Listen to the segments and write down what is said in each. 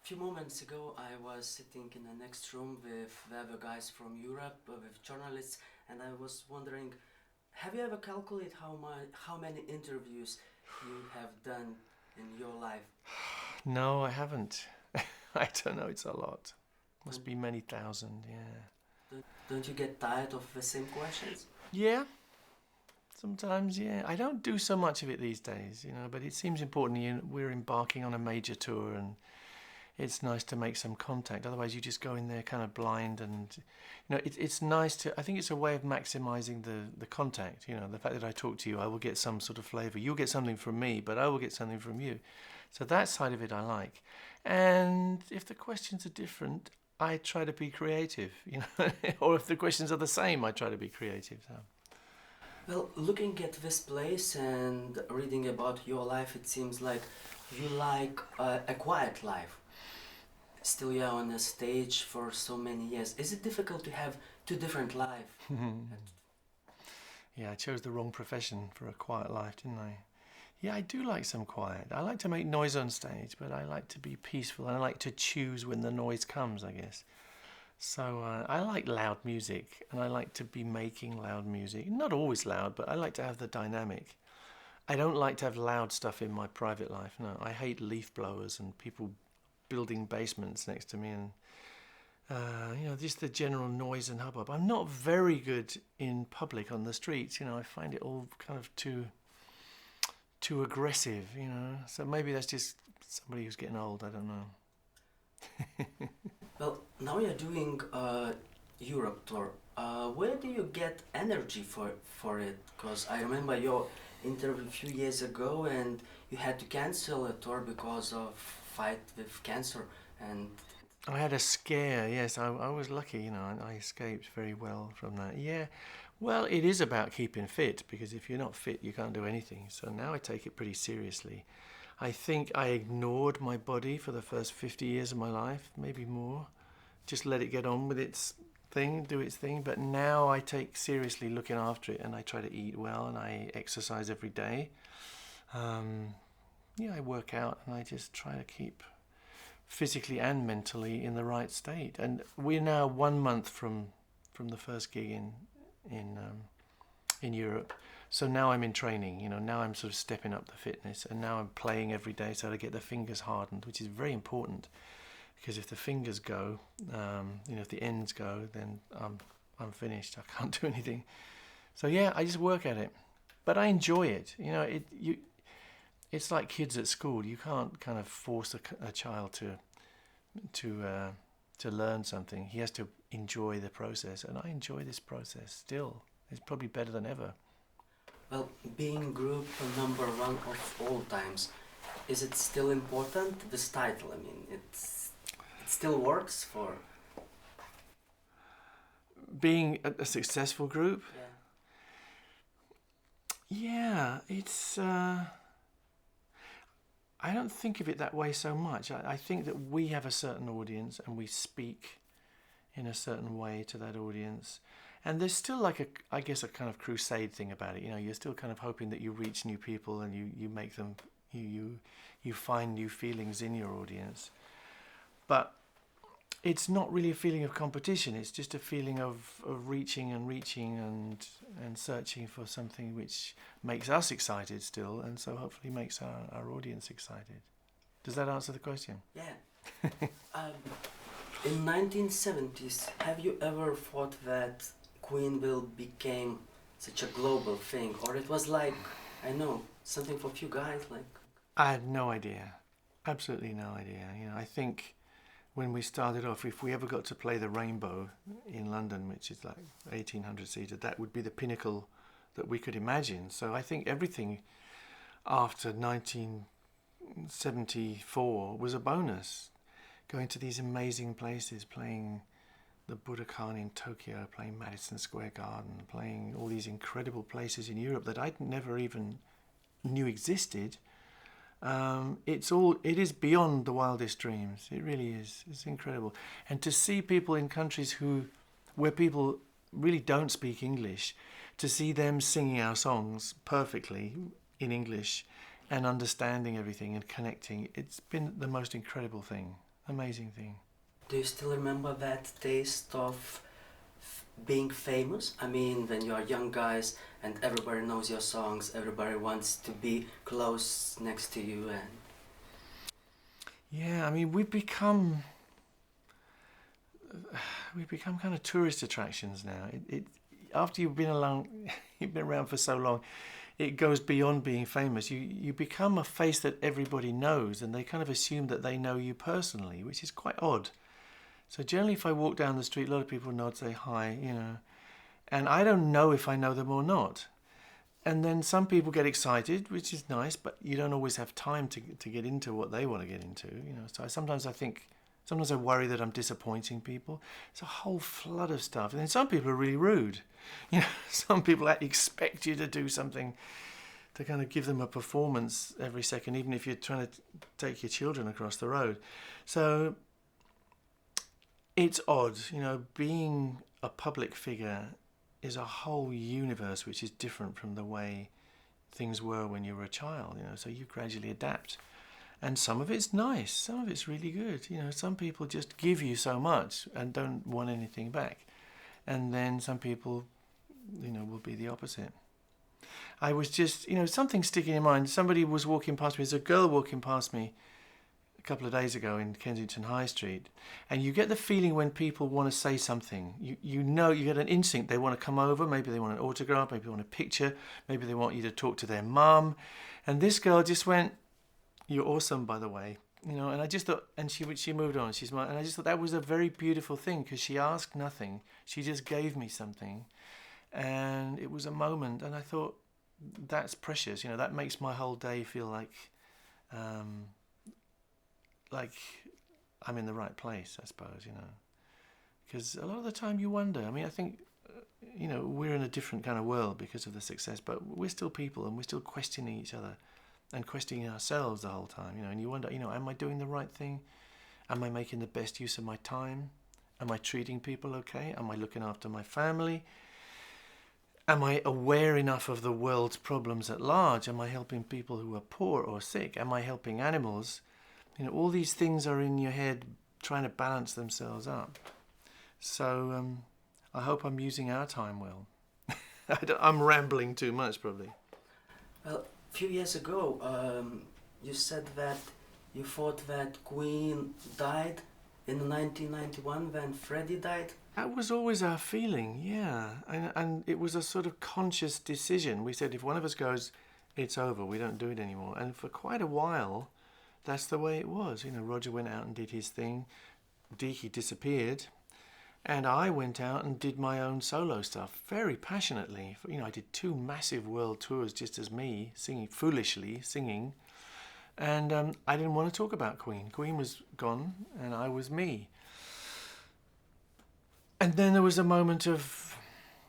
few moments ago, I was sitting in the next room with the other guys from Europe, with journalists, and I was wondering, have you ever calculated how many interviews you have done in your life? No, I haven't. I don't know, it's a lot. Must be many thousand, yeah. Don't you get tired of the same questions? Yeah, sometimes, yeah. I don't do so much of it these days, but it seems important. We're embarking on a major tour and it's nice to make some contact. Otherwise, you just go in there kind of blind and, it's nice to, I think it's a way of maximizing the contact. The fact that I talk to you, I will get some sort of flavor. You'll get something from me, but I will get something from you. So that side of it I like. And if the questions are different, I try to be creative, or if the questions are the same, I try to be creative. So. Well, looking at this place and reading about your life, it seems like you like a quiet life. Still, you're on a stage for so many years. Is it difficult to have two different lives? Yeah, I chose the wrong profession for a quiet life, didn't I? Yeah, I do like some quiet. I like to make noise on stage, but I like to be peaceful and I like to choose when the noise comes, I guess. So I like loud music and I like to be making loud music. Not always loud, but I like to have the dynamic. I don't like to have loud stuff in my private life. No, I hate leaf blowers and people building basements next to me and just the general noise and hubbub. I'm not very good in public on the streets. I find it all kind of too aggressive. So maybe that's just somebody who's getting old. I don't know. Well, now you're doing a Europe tour. Where do you get energy for it? Because I remember your interview a few years ago, and you had to cancel a tour because of fight with cancer. And I had a scare. Yes, I was lucky. I escaped very well from that. Yeah. Well, it is about keeping fit because if you're not fit, you can't do anything. So now I take it pretty seriously. I think I ignored my body for the first 50 years of my life, maybe more. Just let it get on with its thing, do its thing. But now I take seriously looking after it and I try to eat well and I exercise every day. I work out and I just try to keep physically and mentally in the right state. And we're now 1 month from the first gig in Europe. So now I'm in training, now I'm sort of stepping up the fitness and now I'm playing every day so to get the fingers hardened, which is very important because if the fingers go, if the ends go, then I'm finished. I can't do anything. So yeah, I just work at it, but I enjoy it. It's like kids at school. You can't kind of force a child to learn something. He has to enjoy the process, and I enjoy this process still. It's probably better than ever. well, being group number one of all times, is it still important? This title, I mean, it still works for being a successful group. Yeah. It's. I don't think of it that way so much. I think that we have a certain audience and we speak in a certain way to that audience. And there's still like a kind of crusade thing about it. You're still kind of hoping that you reach new people and you make them, you find new feelings in your audience. But it's not really a feeling of competition. It's just a feeling of reaching and searching for something which makes us excited still, and so hopefully makes our audience excited. Does that answer the question? Yeah. In 1970s, have you ever thought that Q+AL became such a global thing, or it was like, I know, something for few guys like? I had no idea. Absolutely no idea. I think when we started off, if we ever got to play the Rainbow in London, which is like 1,800 seater, that would be the pinnacle that we could imagine. So I think everything after 1974 was a bonus. Going to these amazing places, playing the Budokan in Tokyo, playing Madison Square Garden, playing all these incredible places in Europe that I'd never even knew existed. It is beyond the wildest dreams. It really is. It's incredible. And to see people in countries where people really don't speak English, to see them singing our songs perfectly in English and understanding everything and connecting, it's been the most incredible thing. amazing thing. Do you still remember that taste of being famous? I mean, when you are young guys and everybody knows your songs, everybody wants to be close next to you, and Yeah, I mean, we've become kind of tourist attractions now. It after you've been along, you've been around for so long, it goes beyond being famous. You become a face that everybody knows, and they kind of assume that they know you personally, which is quite odd. So generally, if I walk down the street, a lot of people nod, say hi, and I don't know if I know them or not. And then some people get excited, which is nice, but you don't always have time to get into what they want to get into. So sometimes I worry that I'm disappointing people. It's a whole flood of stuff. And then some people are really rude. Some people expect you to do something to kind of give them a performance every second, even if you're trying to take your children across the road. So it's odd, being a public figure is a whole universe which is different from the way things were when you were a child, so you gradually adapt. And some of it's nice, some of it's really good. Some people just give you so much and don't want anything back. And then some people, will be the opposite. I was just, something sticking in mind. Somebody was walking past me, there's a girl walking past me a couple of days ago in Kensington High Street, and you get the feeling when people want to say something, you get an instinct, they want to come over, maybe they want an autograph, maybe they want a picture, maybe they want you to talk to their mum. And this girl just went, "You're awesome, by the way," and I just thought, and she moved on, and I just thought that was a very beautiful thing, because she asked nothing, she just gave me something, and it was a moment, and I thought, that's precious, that makes my whole day feel like I'm in the right place, I suppose, because a lot of the time you wonder. I mean, I think, we're in a different kind of world because of the success, but we're still people, and we're still questioning each other and questioning ourselves the whole time, and you wonder, am I doing the right thing? Am I making the best use of my time? Am I treating people okay? Am I looking after my family? Am I aware enough of the world's problems at large? Am I helping people who are poor or sick? Am I helping animals? All these things are in your head trying to balance themselves up. So I hope I'm using our time well. I'm rambling too much, probably. well, a few years ago, you said that you thought that Queen died in 1991 when Freddie died. That was always our feeling, yeah. And it was a sort of conscious decision. We said, if one of us goes, it's over, we don't do it anymore. And for quite a while, that's the way it was. Roger went out and did his thing. Deaky disappeared. And I went out and did my own solo stuff very passionately. I did 2 massive world tours just as me, foolishly singing. And I didn't want to talk about Queen. Queen was gone and I was me. And then there was a moment of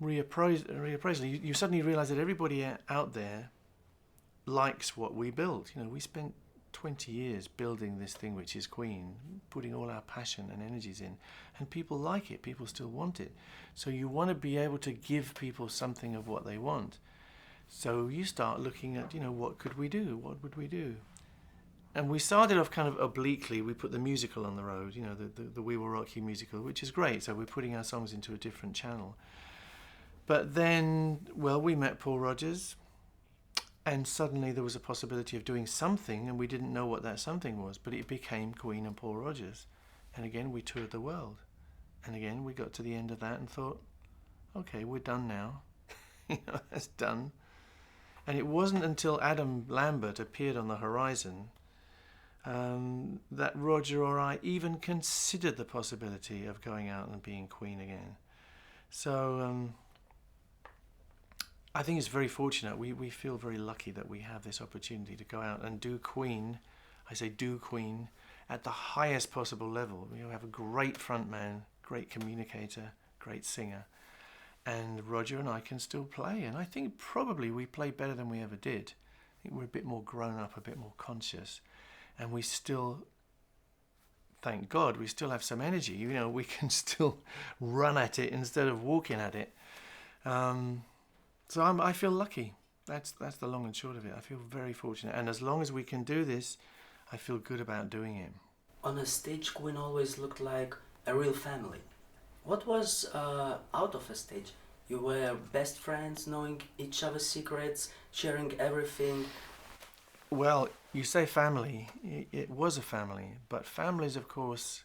reappraisal. You suddenly realise that everybody out there likes what we built. We spent 20 years building this thing which is Queen, putting all our passion and energies in, and people like it, people still want it. So you want to be able to give people something of what they want. So you start looking at, what could we do? What would we do? And we started off kind of obliquely. We put the musical on the road, the We Will Rock You musical, which is great. So we're putting our songs into a different channel. But then, we met Paul Rodgers, and suddenly there was a possibility of doing something, and we didn't know what that something was, but it became Queen and Paul Rodgers. And again, we toured the world. And again, we got to the end of that and thought, okay, we're done now. That's done. And it wasn't until Adam Lambert appeared on the horizon that Roger or I even considered the possibility of going out and being Queen again. So I think it's very fortunate. We feel very lucky that we have this opportunity to go out and do Queen. I say do Queen at the highest possible level. We have a great frontman, great communicator, great singer, and Roger and I can still play. And I think probably we play better than we ever did. I think we're a bit more grown up, a bit more conscious. And we still, thank God, we still have some energy. We can still run at it instead of walking at it. So I feel lucky. That's the long and short of it. I feel very fortunate. And as long as we can do this, I feel good about doing it. On a stage, Queen always looked like a real family. What was out of a stage? You were best friends, knowing each other's secrets, sharing everything. Well, you say family. It was a family, but families, of course,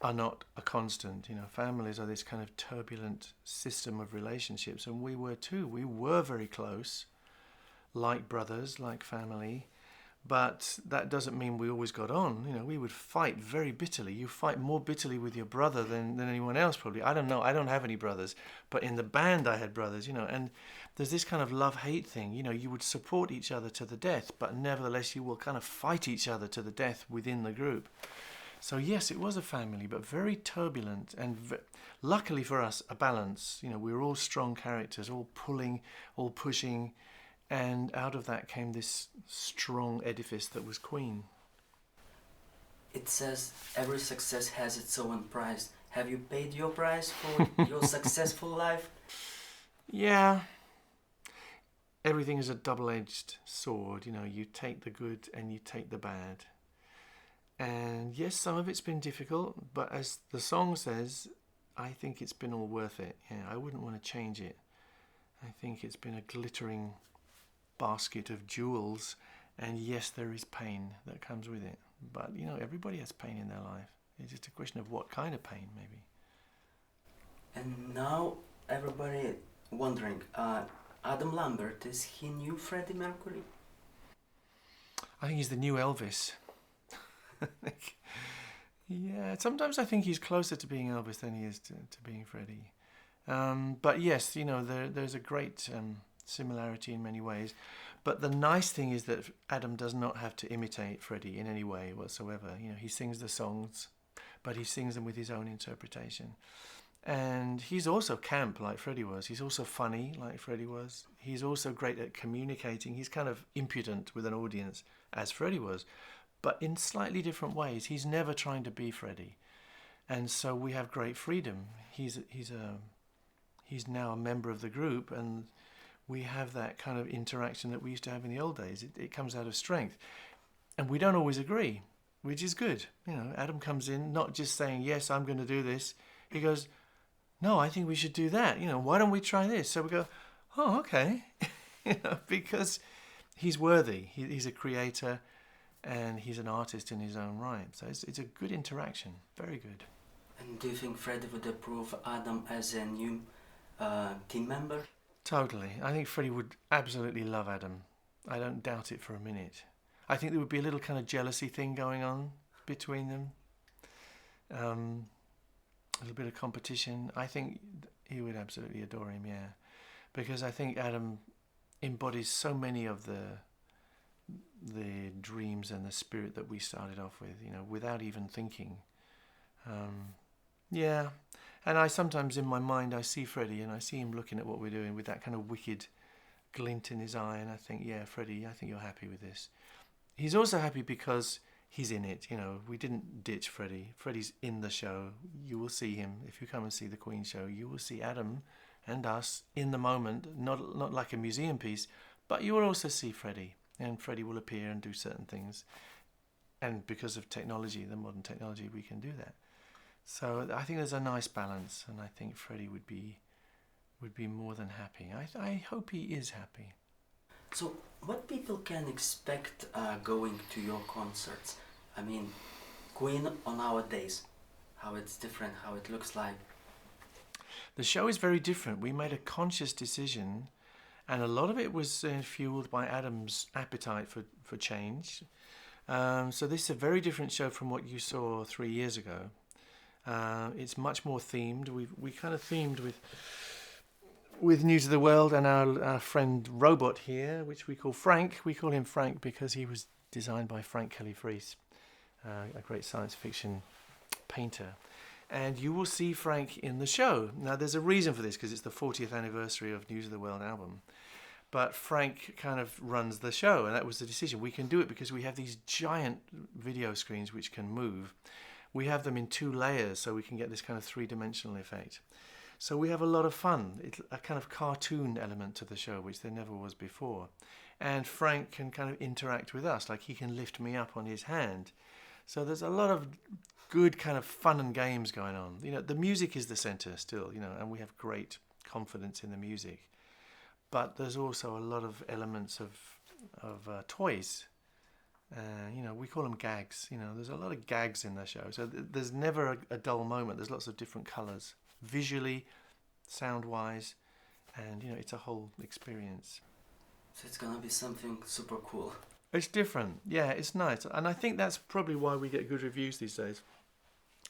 are not a constant. You know, families are this kind of turbulent system of relationships, and we were too. We were very close, like brothers, like family, but that doesn't mean we always got on. You know, we would fight very bitterly. You fight more bitterly with your brother than anyone else, probably. I don't know. I don't have any brothers, but in the band I had brothers, you know, and there's this kind of love-hate thing. You know, you would support each other to the death, but nevertheless you will kind of fight each other to the death within the group. So yes, it was a family, but very turbulent, and luckily for us, a balance. You know, we were all strong characters, all pulling, all pushing, and out of that came this strong edifice that was Queen. It says every success has its own price. Have you paid your price for your successful life? Yeah, everything is a double-edged sword. You know, you take the good and you take the bad. And yes, some of it's been difficult, but as the song says, I think it's been all worth it. Yeah, I wouldn't want to change it. I think it's been a glittering basket of jewels, and yes, there is pain that comes with it, but you know, everybody has pain in their life. It's just a question of what kind of pain, maybe. And now everybody wondering, Adam Lambert, is he new Freddie Mercury? I think he's the new Elvis. Yeah, sometimes I think he's closer to being Elvis than he is to being Freddie. But yes, you know, there's a great similarity in many ways. But the nice thing is that Adam does not have to imitate Freddie in any way whatsoever. You know, he sings the songs, but he sings them with his own interpretation. And he's also camp like Freddie was. He's also funny like Freddie was. He's also great at communicating. He's kind of impudent with an audience as Freddie was, but in slightly different ways. He's never trying to be Freddie. And so we have great freedom. He's now a member of the group, and we have that kind of interaction that we used to have in the old days. It comes out of strength. And we don't always agree, which is good. You know, Adam comes in not just saying, yes, I'm going to do this. He goes, no, I think we should do that. You know, why don't we try this? So we go, oh, okay. You know, because he's worthy. He's a creator, and he's an artist in his own right. So it's a good interaction. Very good. And do you think Freddie would approve Adam as a new team member? Totally. I think Freddie would absolutely love Adam. I don't doubt it for a minute. I think there would be a little kind of jealousy thing going on between them. A little bit of competition. I think he would absolutely adore him, yeah. Because I think Adam embodies so many of the dreams and the spirit that we started off with, you know, without even thinking. Yeah. And I sometimes in my mind I see Freddie and I see him looking at what we're doing with that kind of wicked glint in his eye, and I think, yeah, Freddie, I think you're happy with this. He's also happy because he's in it, you know. We didn't ditch Freddie. Freddie's in the show. You will see him. If you come and see the Queen show, you will see Adam and us in the moment, not like a museum piece, but you will also see Freddie, and Freddie will appear and do certain things. And because of technology, the modern technology, we can do that. So I think there's a nice balance, and I think Freddie would be more than happy. I hope he is happy. So, what people can expect going to your concerts? I mean, Queen on nowadays, how it's different, how it looks like. The show is very different. We made a conscious decision, and a lot of it was fueled by Adam's appetite for change. So this is a very different show from what you saw 3 years ago. It's much more themed. We kind of themed with News of the World and our friend Robot here, which we call Frank. We call him Frank because he was designed by Frank Kelly-Freas, a great science fiction painter. And you will see Frank in the show. Now, there's a reason for this, because it's the 40th anniversary of News of the World album. But Frank kind of runs the show, and that was the decision. We can do it because we have these giant video screens which can move. We have them in 2 layers, so we can get this kind of 3-dimensional effect. So we have a lot of fun. It's a kind of cartoon element to the show, which there never was before. And Frank can kind of interact with us, like he can lift me up on his hand. So there's a lot of good kind of fun and games going on. You know, the music is the center still, you know, and we have great confidence in the music. But there's also a lot of elements of toys. You know, we call them gags. You know, there's a lot of gags in the show. So there's never a dull moment. There's lots of different colours, visually, sound-wise, and, you know, it's a whole experience. So it's gonna be something super cool. It's different. Yeah, it's nice. And I think that's probably why we get good reviews these days.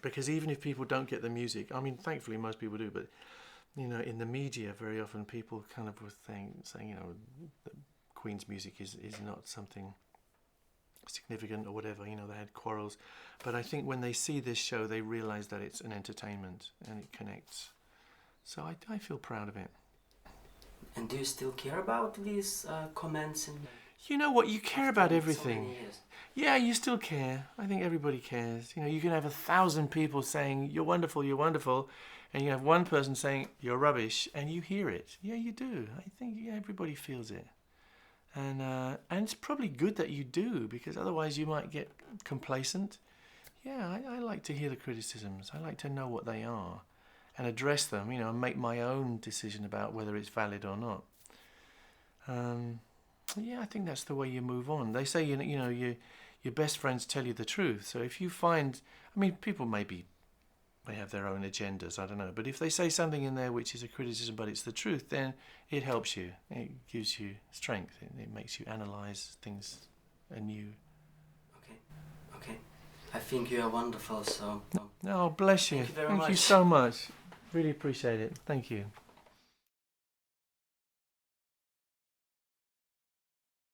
Because even if people don't get the music, I mean, thankfully most people do, but, you know, in the media, very often people kind of were saying, you know, the Queen's music is not something significant or whatever, you know, they had quarrels. But I think when they see this show, they realise that it's an entertainment and it connects. So I feel proud of it. And do you still care about these comments? And You know what, you care about so everything. many years? Yeah, you still care. I think everybody cares. You know, you can have 1,000 people saying, you're wonderful, and you have one person saying, you're rubbish, and you hear it. Yeah, you do. I think everybody feels it. And it's probably good that you do, because otherwise you might get complacent. Yeah, I like to hear the criticisms. I like to know what they are and address them, you know, and make my own decision about whether it's valid or not. Yeah, I think that's the way you move on. They say, you know, your best friends tell you the truth. So if you find, I mean, people they have their own agendas, I don't know. But if they say something in there which is a criticism but it's the truth, then it helps you. It gives you strength. It makes you analyse things anew. Okay. I think you are wonderful, so... Oh, bless you. Thank you very Thank you much. so much. Really appreciate it. Thank you.